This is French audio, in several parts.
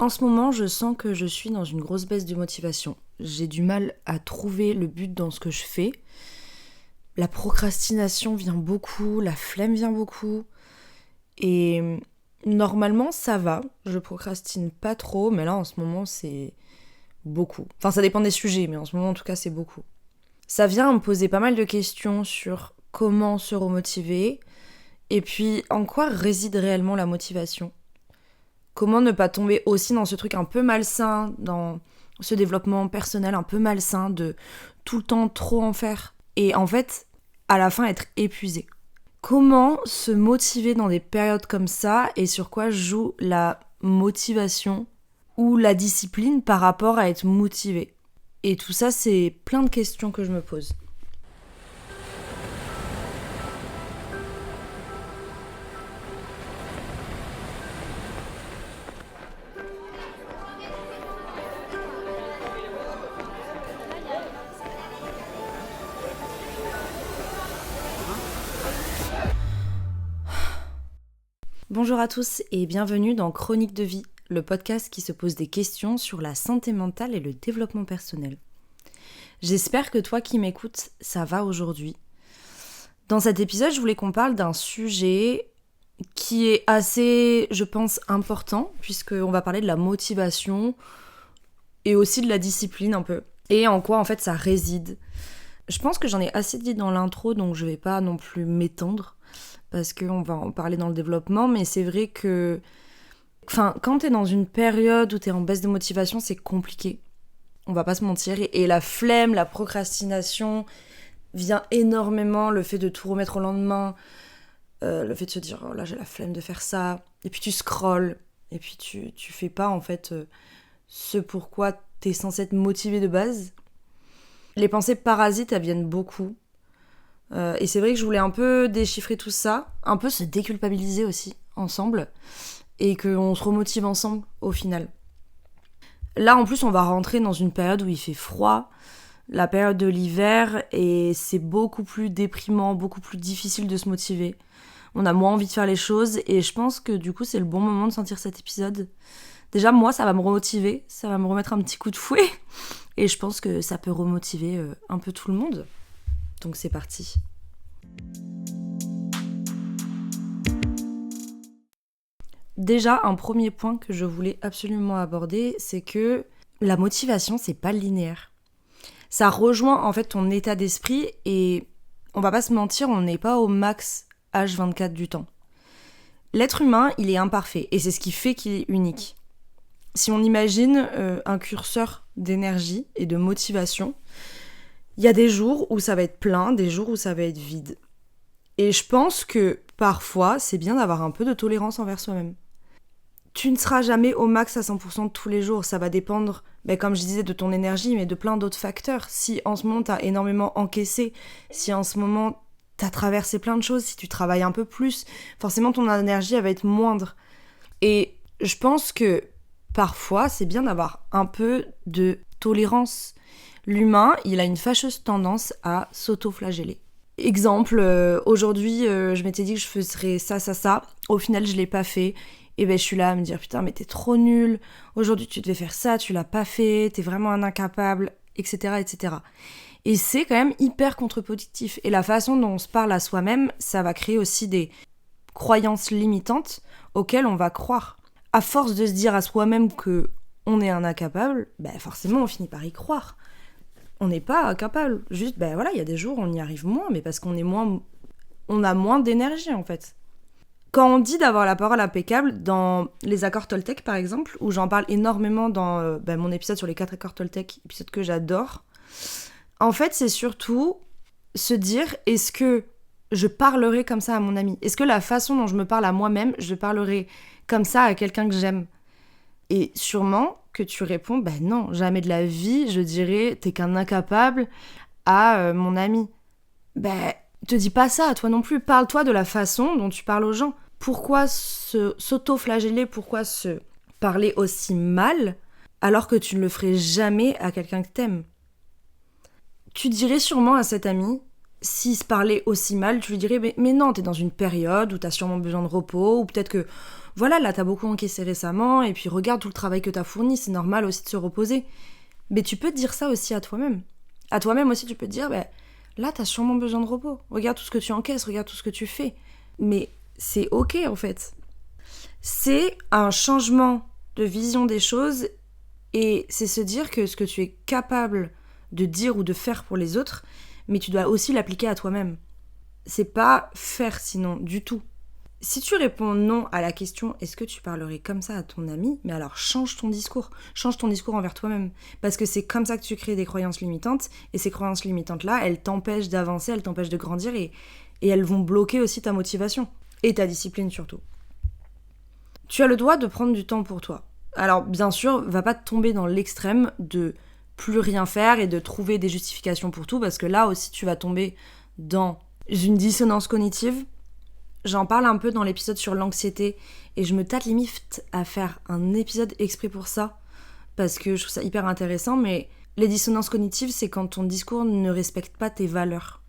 En ce moment, je sens que je suis dans une grosse baisse de motivation. J'ai du mal à trouver le but dans ce que je fais. La procrastination vient beaucoup, la flemme vient beaucoup. Et normalement, ça va. Je procrastine pas trop, mais là, en ce moment, c'est beaucoup. Enfin, ça dépend des sujets, mais en ce moment, en tout cas, c'est beaucoup. Ça vient me poser pas mal de questions sur comment se remotiver, et puis en quoi réside réellement la motivation. Comment ne pas tomber aussi dans ce truc un peu malsain, dans ce développement personnel un peu malsain de tout le temps trop en faire et en fait, à la fin, être épuisé. Comment se motiver dans des périodes comme ça et sur quoi joue la motivation ou la discipline par rapport à être motivé. Et tout ça, c'est plein de questions que je me pose. Bonjour à tous et bienvenue dans Chronique de vie, le podcast qui se pose des questions sur la santé mentale et le développement personnel. J'espère que toi qui m'écoutes, ça va aujourd'hui. Dans cet épisode, je voulais qu'on parle d'un sujet qui est assez, je pense, important, puisqu'on va parler de la motivation et aussi de la discipline un peu, et en quoi en fait ça réside. Je pense que j'en ai assez dit dans l'intro, donc je vais pas non plus m'étendre, parce qu'on va en parler dans le développement, mais c'est vrai que quand t'es dans une période où t'es en baisse de motivation, c'est compliqué. On va pas se mentir. Et la flemme, la procrastination vient énormément, le fait de tout remettre au lendemain, le fait de se dire oh là j'ai la flemme de faire ça, et puis tu scrolles, et puis tu fais pas en fait ce pourquoi t'es censé être motivé de base. Les pensées parasites, elles viennent beaucoup. Et c'est vrai que je voulais un peu déchiffrer tout ça, un peu se déculpabiliser aussi, ensemble, et qu'on se remotive ensemble, au final. Là, en plus, on va rentrer dans une période où il fait froid, la période de l'hiver, et c'est beaucoup plus déprimant, beaucoup plus difficile de se motiver. On a moins envie de faire les choses, et je pense que du coup, c'est le bon moment de sentir cet épisode. Déjà, moi, ça va me remotiver, ça va me remettre un petit coup de fouet, et je pense que ça peut remotiver un peu tout le monde. Donc c'est parti. Déjà, un premier point que je voulais absolument aborder, c'est que la motivation, c'est pas linéaire. Ça rejoint en fait ton état d'esprit et on va pas se mentir, on n'est pas au max H24 du temps. L'être humain, il est imparfait et c'est ce qui fait qu'il est unique. Si on imagine un curseur d'énergie et de motivation, il y a des jours où ça va être plein, des jours où ça va être vide. Et je pense que parfois, c'est bien d'avoir un peu de tolérance envers soi-même. Tu ne seras jamais au max à 100% tous les jours. Ça va dépendre, comme je disais, de ton énergie, mais de plein d'autres facteurs. Si en ce moment, tu as énormément encaissé, si en ce moment, tu as traversé plein de choses, si tu travailles un peu plus, forcément, ton énergie, elle va être moindre. Et je pense que parfois, c'est bien d'avoir un peu de tolérance. L'humain, il a une fâcheuse tendance à s'auto-flageller. Exemple, aujourd'hui, je m'étais dit que je ferais ça. Au final, je l'ai pas fait. Et je suis là à me dire, putain, mais t'es trop nul. Aujourd'hui, tu devais faire ça, tu l'as pas fait. T'es vraiment un incapable, etc., etc. Et c'est quand même hyper contre-productif. Et la façon dont on se parle à soi-même, ça va créer aussi des croyances limitantes auxquelles on va croire. À force de se dire à soi-même que on est un incapable, forcément, on finit par y croire. On n'est pas incapable. Juste, il y a des jours où on y arrive moins, mais parce qu'on a moins d'énergie, en fait. Quand on dit d'avoir la parole impeccable, dans les accords Toltec, par exemple, où j'en parle énormément dans mon épisode sur les 4 accords Toltec, épisode que j'adore, en fait, c'est surtout se dire, est-ce que je parlerai comme ça à mon ami ? Est-ce que la façon dont je me parle à moi-même, je parlerai comme ça à quelqu'un que j'aime ? Et sûrement que tu réponds, non, jamais de la vie, je dirais, t'es qu'un incapable à mon ami. Te dis pas ça à toi non plus, parle-toi de la façon dont tu parles aux gens. Pourquoi s'auto-flageller, pourquoi se parler aussi mal alors que tu ne le ferais jamais à quelqu'un que t'aimes ? Tu dirais sûrement à cet ami, s'il se parlait aussi mal, tu lui dirais mais non, t'es dans une période où t'as sûrement besoin de repos, ou peut-être que voilà, là t'as beaucoup encaissé récemment, et puis regarde tout le travail que t'as fourni, c'est normal aussi de se reposer. Mais tu peux te dire ça aussi à toi-même. À toi-même aussi, tu peux te dire, là t'as sûrement besoin de repos. Regarde tout ce que tu encaisses, regarde tout ce que tu fais. Mais c'est ok en fait. C'est un changement de vision des choses, et c'est se dire que ce que tu es capable de dire ou de faire pour les autres, mais tu dois aussi l'appliquer à toi-même. C'est pas faire sinon, du tout. Si tu réponds non à la question « est-ce que tu parlerais comme ça à ton ami ?», mais alors change ton discours. Change ton discours envers toi-même. Parce que c'est comme ça que tu crées des croyances limitantes, et ces croyances limitantes-là, elles t'empêchent d'avancer, elles t'empêchent de grandir, et elles vont bloquer aussi ta motivation. Et ta discipline surtout. Tu as le droit de prendre du temps pour toi. Alors bien sûr, va pas tomber dans l'extrême de plus rien faire et de trouver des justifications pour tout, parce que là aussi tu vas tomber dans une dissonance cognitive. J'en parle un peu dans l'épisode sur l'anxiété, et je me tâte limite à faire un épisode exprès pour ça, parce que je trouve ça hyper intéressant, mais les dissonances cognitives, c'est quand ton discours ne respecte pas tes valeurs.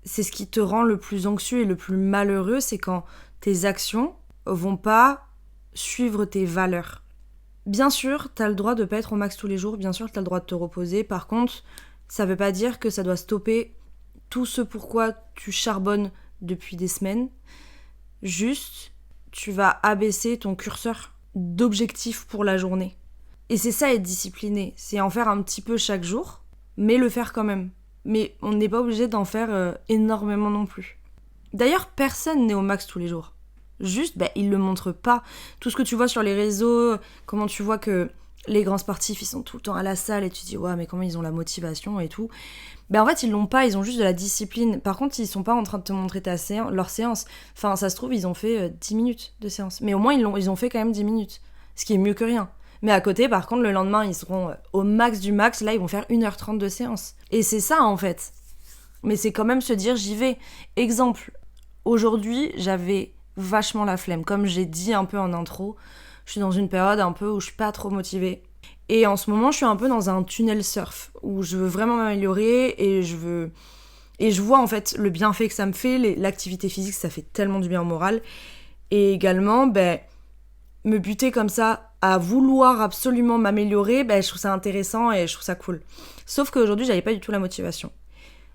C'est ce qui te rend le plus anxieux et le plus malheureux, c'est quand tes actions vont pas suivre tes valeurs. Bien sûr, t'as le droit de pas être au max tous les jours, bien sûr, t'as le droit de te reposer. Par contre, ça veut pas dire que ça doit stopper tout ce pourquoi tu charbonnes depuis des semaines. Juste, tu vas abaisser ton curseur d'objectifs pour la journée. Et c'est ça être discipliné, c'est en faire un petit peu chaque jour, mais le faire quand même. Mais on n'est pas obligé d'en faire énormément non plus. D'ailleurs, personne n'est au max tous les jours. Juste, ils le montrent pas. Tout ce que tu vois sur les réseaux, comment tu vois que les grands sportifs, ils sont tout le temps à la salle, et tu te dis, ouais, mais comment ils ont la motivation et tout. En fait, ils l'ont pas, ils ont juste de la discipline. Par contre, ils sont pas en train de te montrer leur séance. Enfin, ça se trouve, ils ont fait 10 minutes de séance. Mais au moins, ils ont fait quand même 10 minutes. Ce qui est mieux que rien. Mais à côté, par contre, le lendemain, ils seront au max du max. Là, ils vont faire 1h30 de séance. Et c'est ça, en fait. Mais c'est quand même se dire, j'y vais. Exemple, aujourd'hui, j'avais vachement la flemme. Comme j'ai dit un peu en intro, je suis dans une période un peu où je suis pas trop motivée. Et en ce moment, je suis un peu dans un tunnel surf, où je veux vraiment m'améliorer, et je vois en fait le bienfait que ça me fait. L'activité physique, ça fait tellement du bien au moral. Et également, me buter comme ça à vouloir absolument m'améliorer, je trouve ça intéressant et je trouve ça cool. Sauf qu'aujourd'hui, j'avais pas du tout la motivation.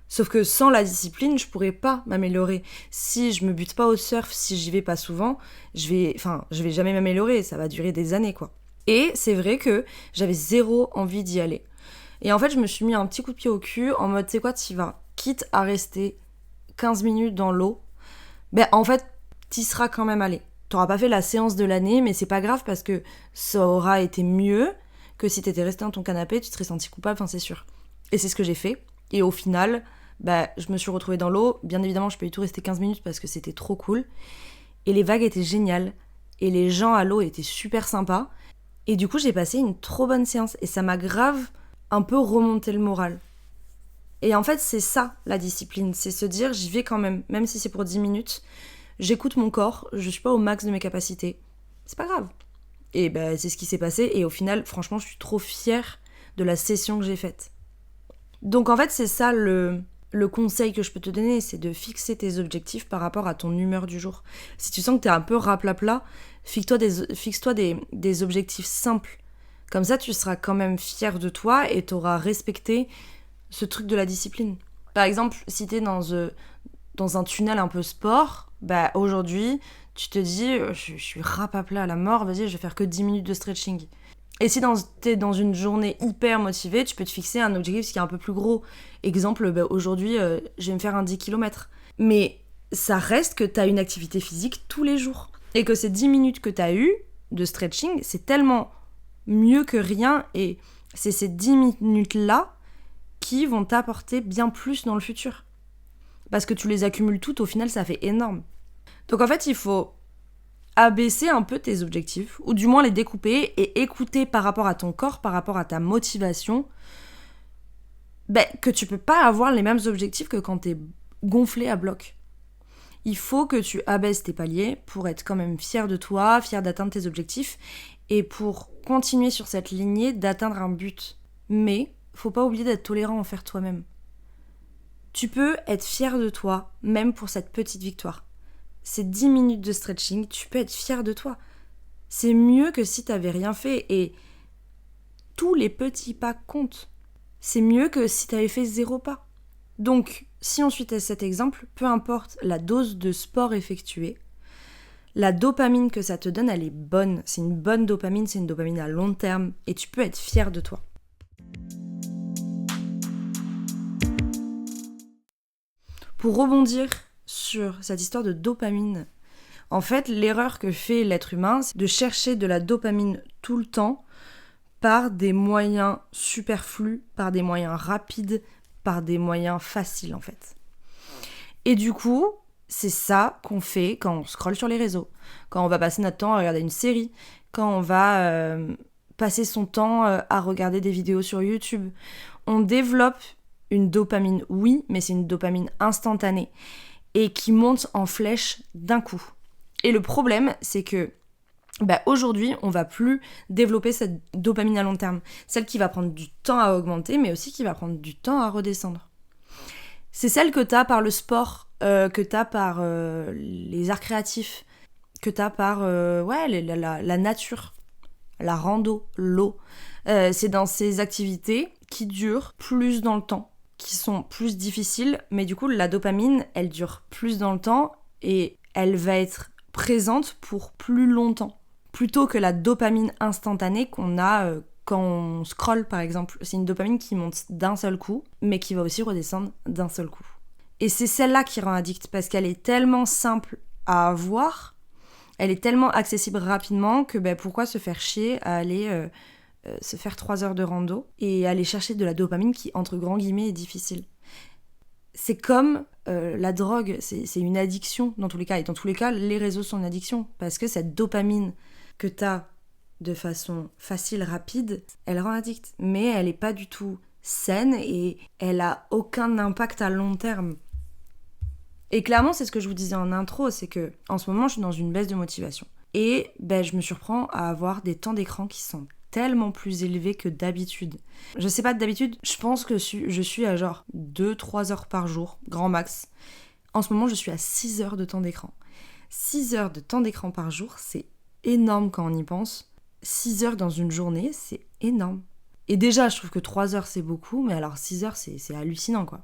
Sauf que sans la discipline, je pourrais pas m'améliorer. Si je me bute pas au surf, si j'y vais pas souvent, je vais jamais m'améliorer, ça va durer des années, quoi. Et c'est vrai que j'avais zéro envie d'y aller. Et en fait, je me suis mis un petit coup de pied au cul, en mode, c'est quoi, t'y vas. Quitte à rester 15 minutes dans l'eau, en fait, t'y seras quand même allé. T'auras pas fait la séance de l'année, mais c'est pas grave, parce que ça aura été mieux que si t'étais resté dans ton canapé, tu te serais senti coupable, c'est sûr. Et c'est ce que j'ai fait. Et au final, je me suis retrouvée dans l'eau. Bien évidemment, je peux y tout rester 15 minutes parce que c'était trop cool. Et les vagues étaient géniales. Et les gens à l'eau étaient super sympas. Et du coup, j'ai passé une trop bonne séance. Et ça m'a grave un peu remonté le moral. Et en fait, c'est ça, la discipline. C'est se dire, j'y vais quand même si c'est pour 10 minutes. J'écoute mon corps, je suis pas au max de mes capacités. C'est pas grave. Et c'est ce qui s'est passé. Et au final, franchement, je suis trop fière de la session que j'ai faite. Donc en fait, c'est ça le conseil que je peux te donner, c'est de fixer tes objectifs par rapport à ton humeur du jour. Si tu sens que t'es un peu raplapla, fixe-toi des objectifs simples. Comme ça, tu seras quand même fier de toi et t'auras respecté ce truc de la discipline. Par exemple, si t'es dans un tunnel un peu sport, aujourd'hui, tu te dis, je suis rapapla à la mort, vas-y, je vais faire que 10 minutes de stretching. Et si t'es dans une journée hyper motivée, tu peux te fixer un objectif qui est un peu plus gros. Exemple, aujourd'hui, je vais me faire un 10 km. Mais ça reste que t'as une activité physique tous les jours. Et que ces 10 minutes que t'as eues de stretching, c'est tellement mieux que rien. Et c'est ces 10 minutes-là qui vont t'apporter bien plus dans le futur. Parce que tu les accumules toutes, au final, ça fait énorme. Donc en fait, il faut abaisser un peu tes objectifs, ou du moins les découper et écouter par rapport à ton corps, par rapport à ta motivation, que tu peux pas avoir les mêmes objectifs que quand t'es gonflé à bloc. Il faut que tu abaisses tes paliers pour être quand même fier de toi, fier d'atteindre tes objectifs, et pour continuer sur cette lignée d'atteindre un but. Mais faut pas oublier d'être tolérant envers toi-même. Tu peux être fier de toi, même pour cette petite victoire. ces 10 minutes de stretching, tu peux être fier de toi. C'est mieux que si t'avais rien fait et tous les petits pas comptent. C'est mieux que si t'avais fait 0 pas. Donc, si on suit cet exemple, peu importe la dose de sport effectuée, la dopamine que ça te donne, elle est bonne. C'est une bonne dopamine, c'est une dopamine à long terme et tu peux être fier de toi. Pour rebondir sur cette histoire de dopamine, en fait, l'erreur que fait l'être humain, c'est de chercher de la dopamine tout le temps par des moyens superflus, par des moyens rapides, par des moyens faciles en fait. Et du coup, c'est ça qu'on fait quand on scrolle sur les réseaux, quand on va passer notre temps à regarder une série, quand on va passer son temps à regarder des vidéos sur YouTube. On développe une dopamine, oui, mais c'est une dopamine instantanée et qui monte en flèche d'un coup. Et le problème, c'est que aujourd'hui, on va plus développer cette dopamine à long terme. Celle qui va prendre du temps à augmenter, mais aussi qui va prendre du temps à redescendre. C'est celle que t'as par le sport, que t'as par les arts créatifs, que t'as par la nature, la rando, l'eau. C'est dans ces activités qui durent plus dans le temps, qui sont plus difficiles, mais du coup, la dopamine, elle dure plus dans le temps et elle va être présente pour plus longtemps. Plutôt que la dopamine instantanée qu'on a quand on scrolle par exemple. C'est une dopamine qui monte d'un seul coup, mais qui va aussi redescendre d'un seul coup. Et c'est celle-là qui rend addict, parce qu'elle est tellement simple à avoir, elle est tellement accessible rapidement que pourquoi se faire chier à aller se faire 3 heures de rando et aller chercher de la dopamine qui, entre grands guillemets, est difficile. C'est comme la drogue, c'est une addiction dans tous les cas. Et dans tous les cas, les réseaux sont une addiction. Parce que cette dopamine que t'as de façon facile, rapide, elle rend addict. Mais elle n'est pas du tout saine et elle a aucun impact à long terme. Et clairement, c'est ce que je vous disais en intro, c'est que en ce moment, je suis dans une baisse de motivation. Et je me surprends à avoir des temps d'écran qui sont tellement plus élevés que d'habitude. Je sais pas, d'habitude, je pense que je suis à genre 2-3 heures par jour, grand max. En ce moment, je suis à 6 heures de temps d'écran. 6 heures de temps d'écran par jour, c'est énorme quand on y pense. 6 heures dans une journée, c'est énorme. Et déjà, je trouve que 3 heures, c'est beaucoup, mais alors 6 heures, c'est hallucinant, quoi.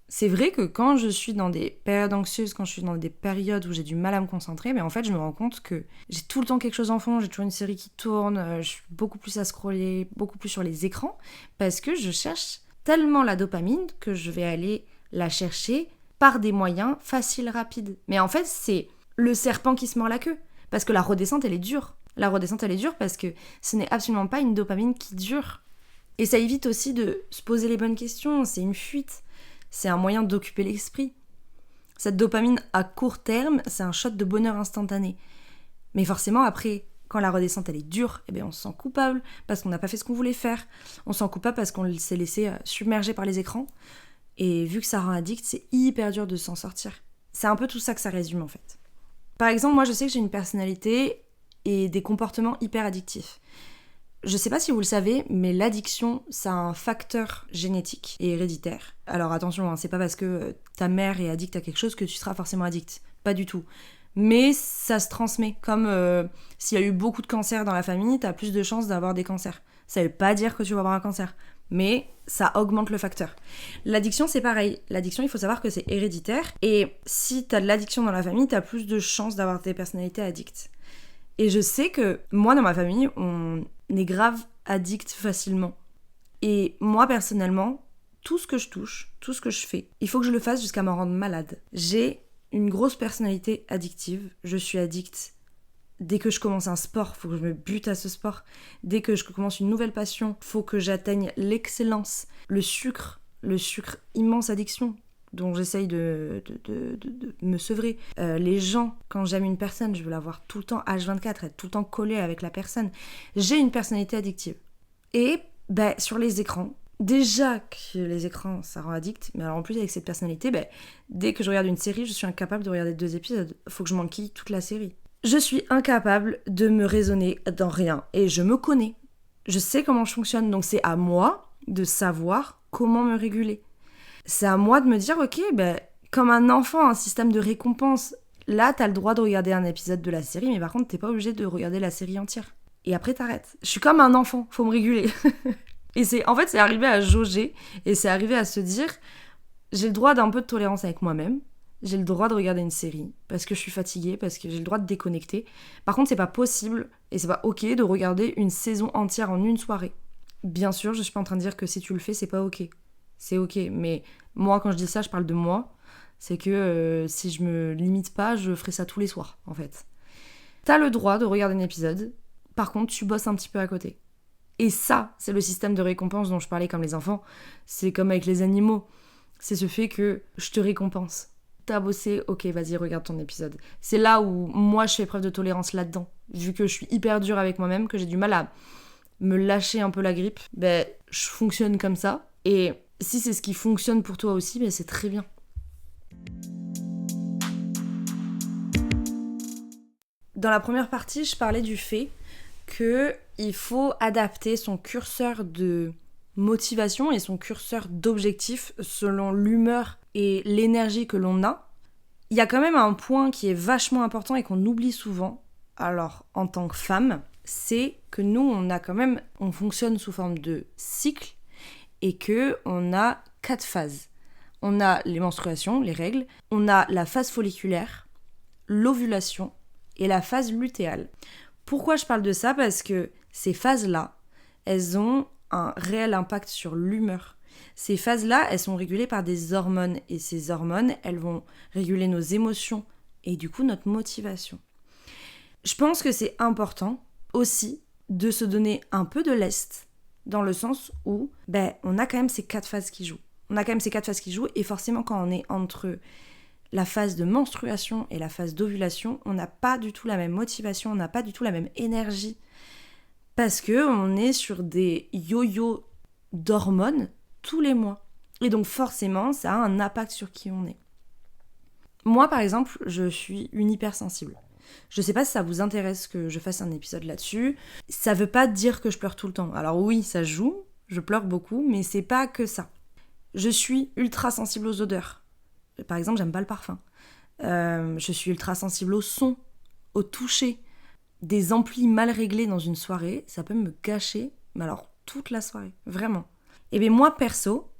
C'est vrai que quand je suis dans des périodes anxieuses, quand je suis dans des périodes où j'ai du mal à me concentrer, mais en fait, je me rends compte que j'ai tout le temps quelque chose en fond, j'ai toujours une série qui tourne, je suis beaucoup plus à scroller, beaucoup plus sur les écrans, parce que je cherche tellement la dopamine que je vais aller la chercher par des moyens faciles, rapides. Mais en fait, c'est le serpent qui se mord la queue, parce que la redescente, elle est dure. La redescente, elle est dure parce que ce n'est absolument pas une dopamine qui dure. Et ça évite aussi de se poser les bonnes questions, c'est une fuite. C'est un moyen d'occuper l'esprit. Cette dopamine à court terme, c'est un shot de bonheur instantané. Mais forcément, après, quand la redescente elle est dure, on se sent coupable parce qu'on n'a pas fait ce qu'on voulait faire. On se sent coupable parce qu'on s'est laissé submerger par les écrans. Et vu que ça rend addict, c'est hyper dur de s'en sortir. C'est un peu tout ça que ça résume en fait. Par exemple, moi je sais que j'ai une personnalité et des comportements hyper addictifs. Je sais pas si vous le savez, mais l'addiction, c'est un facteur génétique et héréditaire. Alors attention, c'est pas parce que ta mère est addicte à quelque chose que tu seras forcément addict. Pas du tout. Mais ça se transmet. Comme s'il y a eu beaucoup de cancers dans la famille, t'as plus de chances d'avoir des cancers. Ça veut pas dire que tu vas avoir un cancer, mais ça augmente le facteur. L'addiction, c'est pareil. L'addiction, il faut savoir que c'est héréditaire. Et si t'as de l'addiction dans la famille, t'as plus de chances d'avoir des personnalités addictes. Et je sais que moi, dans ma famille, on est grave addict facilement. Et moi, personnellement, tout ce que je touche, tout ce que je fais, il faut que je le fasse jusqu'à m'en rendre malade. J'ai une grosse personnalité addictive. Je suis addict. Dès que je commence un sport, il faut que je me bute à ce sport. Dès que je commence une nouvelle passion, il faut que j'atteigne l'excellence. Le sucre, immense addiction dont j'essaye de me sevrer. Les gens, quand j'aime une personne, je veux la voir tout le temps H24, être tout le temps collée avec la personne. J'ai une personnalité addictive. Et sur les écrans, déjà que les écrans, ça rend addict, mais alors en plus avec cette personnalité, dès que je regarde une série, je suis incapable de regarder 2 épisodes. Faut que je m'enquille toute la série. Je suis incapable de me raisonner dans rien. Et je me connais. Je sais comment je fonctionne, donc c'est à moi de savoir comment me réguler. C'est à moi de me dire, ok, comme un enfant, un système de récompense, Là, t'as le droit de regarder un épisode de la série, mais par contre, t'es pas obligé de regarder la série entière. Et après, t'arrêtes. Je suis comme un enfant, faut me réguler. Et c'est arrivé à jauger, et c'est arrivé à se dire, j'ai le droit d'un peu de tolérance avec moi-même, j'ai le droit de regarder une série, parce que je suis fatiguée, parce que j'ai le droit de déconnecter. Par contre, c'est pas possible, et c'est pas ok de regarder une saison entière en une soirée. Bien sûr, je suis pas en train de dire que si tu le fais, c'est pas ok. C'est ok, mais moi, quand je dis ça, je parle de moi. C'est que si je me limite pas, je ferai ça tous les soirs, en fait. T'as le droit de regarder un épisode, par contre, tu bosses un petit peu à côté. Et ça, c'est le système de récompense dont je parlais comme les enfants. C'est comme avec les animaux. C'est ce fait que je te récompense. T'as bossé, ok, vas-y, regarde ton épisode. C'est là où moi, je fais preuve de tolérance là-dedans. Vu que je suis hyper dure avec moi-même, que j'ai du mal à me lâcher un peu la grippe, ben, je fonctionne comme ça. Et si c'est ce qui fonctionne pour toi aussi, ben, c'est très bien. Dans la première partie, je parlais du fait qu'il faut adapter son curseur de motivation et son curseur d'objectif selon l'humeur et l'énergie que l'on a. Il y a quand même un point qui est vachement important et qu'on oublie souvent, alors en tant que femme, c'est que nous, on fonctionne sous forme de cycle et qu'on a 4 phases. On a les menstruations, les règles, on a la phase folliculaire, l'ovulation et la phase lutéale. Pourquoi je parle de ça ? Parce que ces phases-là, elles ont un réel impact sur l'humeur. Ces phases-là, elles sont régulées par des hormones. Et ces hormones, elles vont réguler nos émotions et du coup notre motivation. Je pense que c'est important aussi de se donner un peu de lest, dans le sens où on a quand même ces 4 phases qui jouent. Et forcément, quand on est entre la phase de menstruation et la phase d'ovulation, on n'a pas du tout la même motivation, on n'a pas du tout la même énergie. Parce qu'on est sur des yo-yo d'hormones tous les mois. Et donc forcément, ça a un impact sur qui on est. Moi, par exemple, je suis une hypersensible. Je sais pas si ça vous intéresse que je fasse un épisode là-dessus. Ça veut pas dire que je pleure tout le temps. Alors oui, ça joue, je pleure beaucoup, mais c'est pas que ça. Je suis ultra sensible aux odeurs. Par exemple, j'aime pas le parfum. Je suis ultra sensible au son, au toucher. Des amplis mal réglés dans une soirée, ça peut me gâcher, mais alors toute la soirée, vraiment. Et bien moi, perso,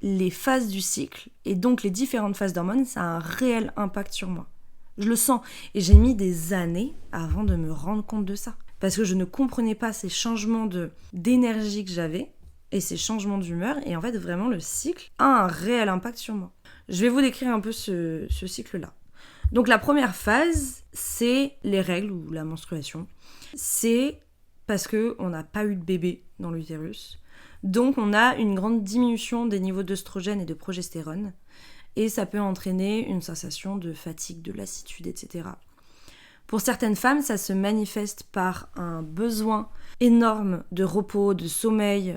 les phases du cycle, et donc les différentes phases d'hormones, ça a un réel impact sur moi. Je le sens. Et j'ai mis des années avant de me rendre compte de ça. Parce que je ne comprenais pas ces changements d'énergie que j'avais, et ces changements d'humeur, et en fait, vraiment, le cycle a un réel impact sur moi. Je vais vous décrire un peu ce cycle-là. Donc la première phase, c'est les règles ou la menstruation. C'est parce qu'on n'a pas eu de bébé dans l'utérus. Donc on a une grande diminution des niveaux d'œstrogène et de progestérone. Et ça peut entraîner une sensation de fatigue, de lassitude, etc. Pour certaines femmes, ça se manifeste par un besoin énorme de repos, de sommeil.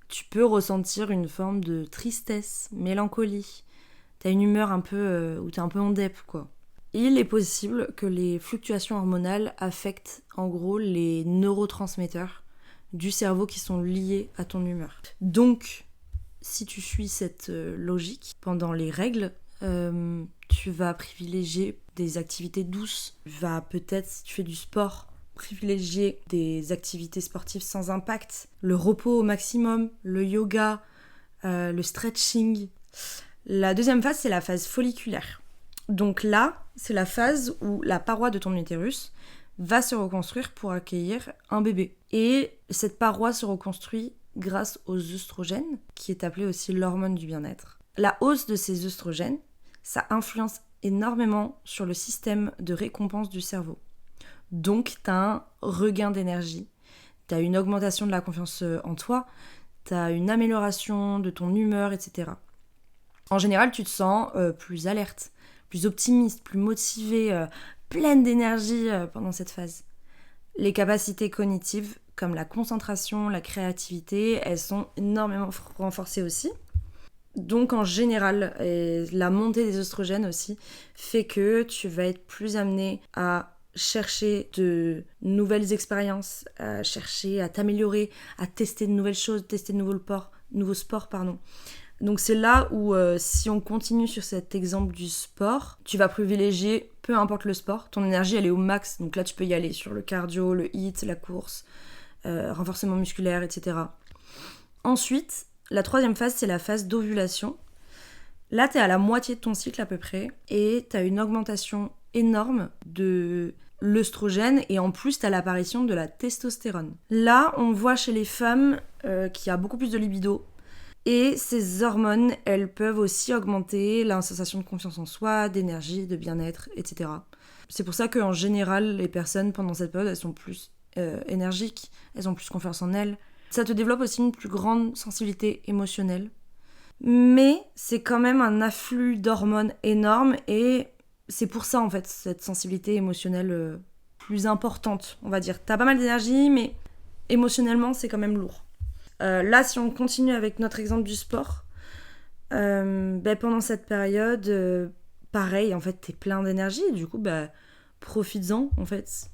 Tu peux ressentir une forme de tristesse, mélancolie. T'as une humeur un peu où t'es un peu en dep, quoi. Il est possible que les fluctuations hormonales affectent en gros les neurotransmetteurs du cerveau qui sont liés à ton humeur. Donc, si tu suis cette logique, pendant les règles, tu vas privilégier des activités douces. Tu vas peut-être, si tu fais du sport, privilégier des activités sportives sans impact. Le repos au maximum, le yoga, le stretching. La deuxième phase, c'est la phase folliculaire. Donc là, c'est la phase où la paroi de ton utérus va se reconstruire pour accueillir un bébé. Et cette paroi se reconstruit grâce aux œstrogènes, qui est appelée aussi l'hormone du bien-être. La hausse de ces œstrogènes, ça influence énormément sur le système de récompense du cerveau. Donc, tu as un regain d'énergie, tu as une augmentation de la confiance en toi, tu as une amélioration de ton humeur, etc. En général, tu te sens plus alerte, plus optimiste, plus motivée, pleine d'énergie pendant cette phase. Les capacités cognitives, comme la concentration, la créativité, elles sont énormément renforcées aussi. Donc en général, la montée des œstrogènes aussi fait que tu vas être plus amené à chercher de nouvelles expériences, à chercher à t'améliorer, à tester de nouvelles choses, tester de nouveaux sports, Donc c'est là où, si on continue sur cet exemple du sport, tu vas privilégier, peu importe le sport, ton énergie elle est au max. Donc là tu peux y aller sur le cardio, le HIIT, la course, renforcement musculaire, etc. Ensuite, la troisième phase, c'est la phase d'ovulation. Là, t'es à la moitié de ton cycle à peu près, et t'as une augmentation énorme de l'œstrogène, et en plus, t'as l'apparition de la testostérone. Là, on voit chez les femmes qu'il y a beaucoup plus de libido, et ces hormones, elles peuvent aussi augmenter la sensation de confiance en soi, d'énergie, de bien-être, etc. C'est pour ça qu'en général, les personnes, pendant cette période, elles sont plus énergiques, elles ont plus confiance en elles. Ça te développe aussi une plus grande sensibilité émotionnelle. Mais c'est quand même un afflux d'hormones énorme et c'est pour ça en fait cette sensibilité émotionnelle plus importante, on va dire. T'as pas mal d'énergie mais émotionnellement c'est quand même lourd. Là si on continue avec notre exemple du sport, pendant cette période, pareil en fait t'es plein d'énergie et du coup profites-en en fait.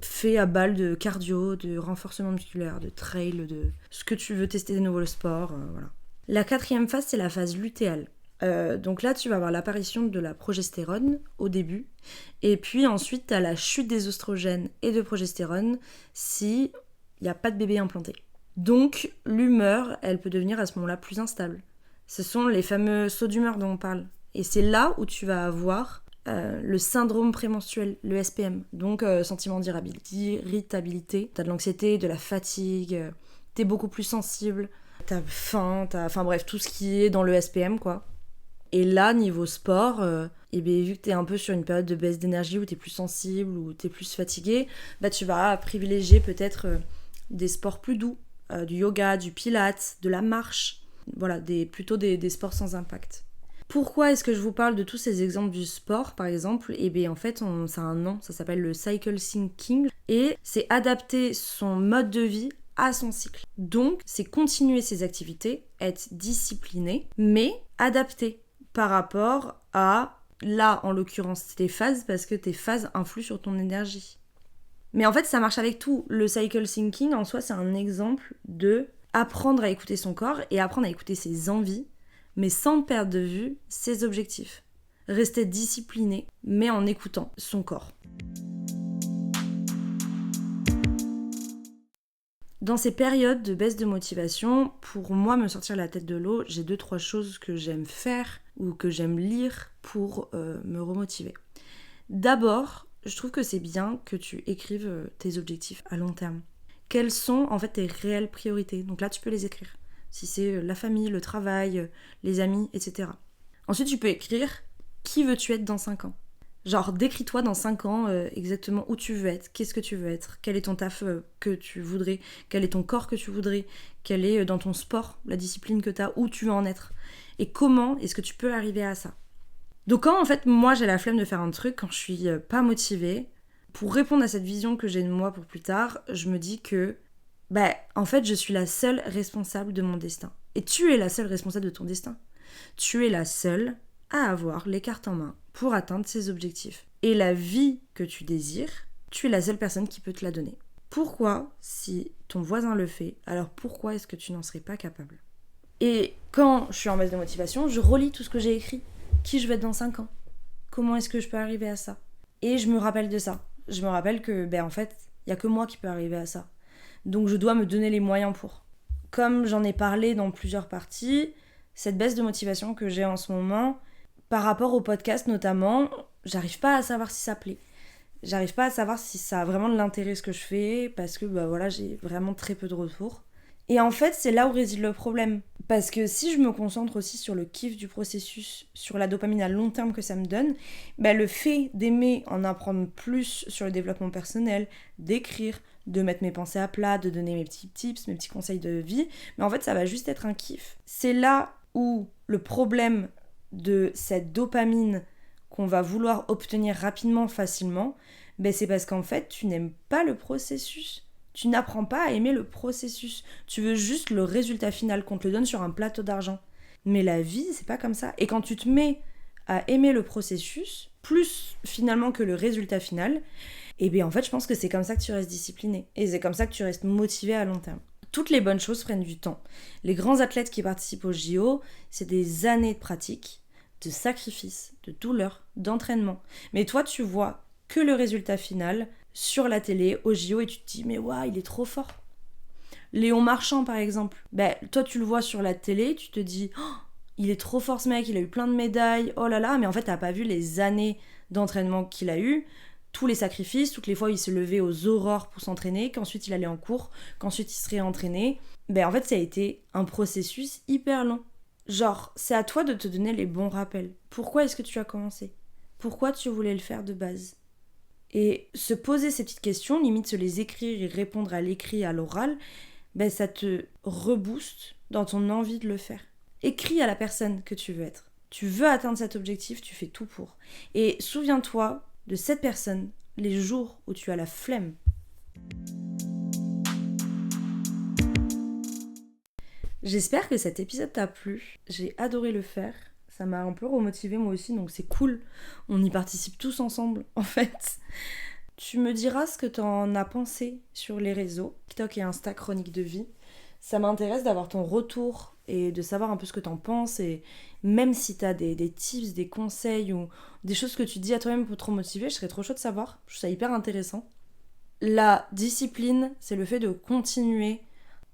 Fais à balle de cardio, de renforcement musculaire, de trail, de ce que tu veux tester de nouveau le sport, voilà. La quatrième phase, c'est la phase lutéale. Donc là, tu vas avoir l'apparition de la progestérone au début. Et puis ensuite, tu as la chute des oestrogènes et de progestérone si il n'y a pas de bébé implanté. Donc l'humeur, elle peut devenir à ce moment-là plus instable. Ce sont les fameux sauts d'humeur dont on parle. Et c'est là où tu vas avoir le syndrome prémenstruel, le SPM. Donc sentiment d'irritabilité. Tu as de l'anxiété, de la fatigue, tu es beaucoup plus sensible. T'as faim, enfin bref, tout ce qui est dans le SPM, quoi. Et là, niveau sport, vu que t'es un peu sur une période de baisse d'énergie où t'es plus sensible, où t'es plus fatigué, tu vas privilégier peut-être des sports plus doux, du yoga, du pilates, de la marche, voilà, plutôt des sports sans impact. Pourquoi est-ce que je vous parle de tous ces exemples du sport, par exemple ? En fait, ça a un nom, ça s'appelle le cycle syncing, et c'est adapter son mode de vie à son cycle. Donc, c'est continuer ses activités, être discipliné, mais adapté par rapport à, là, en l'occurrence, tes phases, parce que tes phases influent sur ton énergie. Mais en fait, ça marche avec tout. Le cycle syncing, en soi, c'est un exemple de apprendre à écouter son corps et apprendre à écouter ses envies, mais sans perdre de vue ses objectifs. Rester discipliné, mais en écoutant son corps. Dans ces périodes de baisse de motivation, pour moi, me sortir la tête de l'eau, j'ai 2-3 choses que j'aime faire ou que j'aime lire pour me remotiver. D'abord, je trouve que c'est bien que tu écrives tes objectifs à long terme. Quelles sont en fait tes réelles priorités ? Donc là, tu peux les écrire. Si c'est la famille, le travail, les amis, etc. Ensuite, tu peux écrire qui veux-tu être dans 5 ans ? Genre, décris-toi dans 5 ans exactement où tu veux être, qu'est-ce que tu veux être, quel est ton taf que tu voudrais, quel est ton corps que tu voudrais, quel est dans ton sport, la discipline que tu as, où tu veux en être. Et comment est-ce que tu peux arriver à ça ? Donc quand en fait moi j'ai la flemme de faire un truc, quand je suis pas motivée, pour répondre à cette vision que j'ai de moi pour plus tard, je me dis que en fait je suis la seule responsable de mon destin. Et tu es la seule responsable de ton destin. Tu es la seule à avoir les cartes en main pour atteindre ses objectifs. Et la vie que tu désires, tu es la seule personne qui peut te la donner. Pourquoi, si ton voisin le fait, alors pourquoi est-ce que tu n'en serais pas capable ? Et quand je suis en baisse de motivation, je relis tout ce que j'ai écrit. Qui je vais être dans 5 ans ? Comment est-ce que je peux arriver à ça ? Et je me rappelle de ça. Je me rappelle que, en fait, il n'y a que moi qui peux arriver à ça. Donc je dois me donner les moyens pour. Comme j'en ai parlé dans plusieurs parties, cette baisse de motivation que j'ai en ce moment, par rapport au podcast notamment, j'arrive pas à savoir si ça plaît. J'arrive pas à savoir si ça a vraiment de l'intérêt ce que je fais, parce que j'ai vraiment très peu de retours. Et en fait, c'est là où réside le problème. Parce que si je me concentre aussi sur le kiff du processus, sur la dopamine à long terme que ça me donne, le fait d'aimer en apprendre plus sur le développement personnel, d'écrire, de mettre mes pensées à plat, de donner mes petits tips, mes petits conseils de vie, mais en fait, ça va juste être un kiff. C'est là où le problème de cette dopamine qu'on va vouloir obtenir rapidement, facilement, c'est parce qu'en fait, tu n'aimes pas le processus. Tu n'apprends pas à aimer le processus. Tu veux juste le résultat final, qu'on te le donne sur un plateau d'argent. Mais la vie, c'est pas comme ça. Et quand tu te mets à aimer le processus, plus finalement que le résultat final, en fait, je pense que c'est comme ça que tu restes discipliné. Et c'est comme ça que tu restes motivé à long terme. Toutes les bonnes choses prennent du temps. Les grands athlètes qui participent au JO, c'est des années de pratique, de sacrifice, de douleur, d'entraînement. Mais toi, tu vois que le résultat final sur la télé, au JO, et tu te dis, mais waouh, il est trop fort. Léon Marchand, par exemple. Toi, tu le vois sur la télé, tu te dis, oh, il est trop fort ce mec, il a eu plein de médailles, oh là là, mais en fait, t'as pas vu les années d'entraînement qu'il a eu, tous les sacrifices, toutes les fois où il se levait aux aurores pour s'entraîner, qu'ensuite il allait en cours, qu'ensuite il se réentraînait. En fait, ça a été un processus hyper long. Genre, c'est à toi de te donner les bons rappels. Pourquoi est-ce que tu as commencé ? Pourquoi tu voulais le faire de base ? Et se poser ces petites questions, limite se les écrire et répondre à l'écrit, à l'oral, ça te rebooste dans ton envie de le faire. Écris à la personne que tu veux être. Tu veux atteindre cet objectif, tu fais tout pour. Et souviens-toi de cette personne les jours où tu as la flemme. J'espère que cet épisode t'a plu. J'ai adoré le faire. Ça m'a un peu remotivée moi aussi, donc c'est cool. On y participe tous ensemble, en fait. Tu me diras ce que t'en as pensé sur les réseaux, TikTok et Insta Chronique de vie. Ça m'intéresse d'avoir ton retour et de savoir un peu ce que t'en penses. Et même si t'as des tips, des conseils ou des choses que tu dis à toi-même pour te motiver, je serais trop chaud de savoir. Je trouve ça hyper intéressant. La discipline, c'est le fait de continuer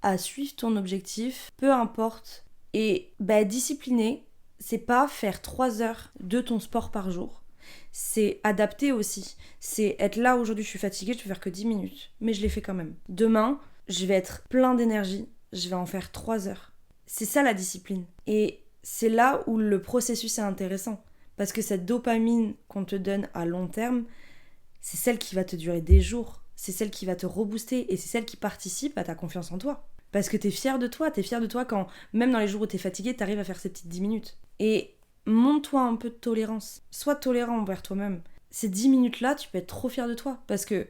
à suivre ton objectif, peu importe. Et discipliner, c'est pas faire 3 heures de ton sport par jour. C'est adapter aussi. C'est être là aujourd'hui, je suis fatiguée, je vais faire que 10 minutes. Mais je l'ai fait quand même. Demain, je vais être plein d'énergie, je vais en faire 3 heures. C'est ça la discipline. Et c'est là où le processus est intéressant. Parce que cette dopamine qu'on te donne à long terme, c'est celle qui va te durer des jours. C'est celle qui va te rebooster et c'est celle qui participe à ta confiance en toi. Parce que t'es fier de toi quand, même dans les jours où t'es fatigué, t'arrives à faire ces petites 10 minutes. Et montre-toi un peu de tolérance. Sois tolérant envers toi-même. Ces 10 minutes-là, tu peux être trop fier de toi. Parce que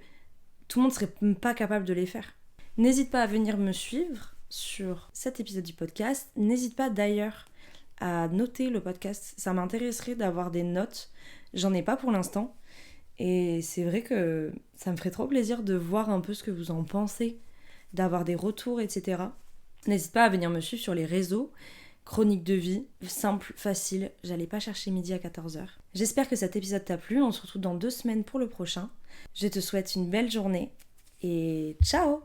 tout le monde serait pas capable de les faire. N'hésite pas à venir me suivre sur cet épisode du podcast. N'hésite pas d'ailleurs à noter le podcast. Ça m'intéresserait d'avoir des notes. J'en ai pas pour l'instant. Et c'est vrai que ça me ferait trop plaisir de voir un peu ce que vous en pensez, d'avoir des retours, etc. N'hésite pas à venir me suivre sur les réseaux. Chronique de vie, simple, facile. J'allais pas chercher midi à 14h. J'espère que cet épisode t'a plu. On se retrouve dans 2 semaines pour le prochain. Je te souhaite une belle journée et ciao!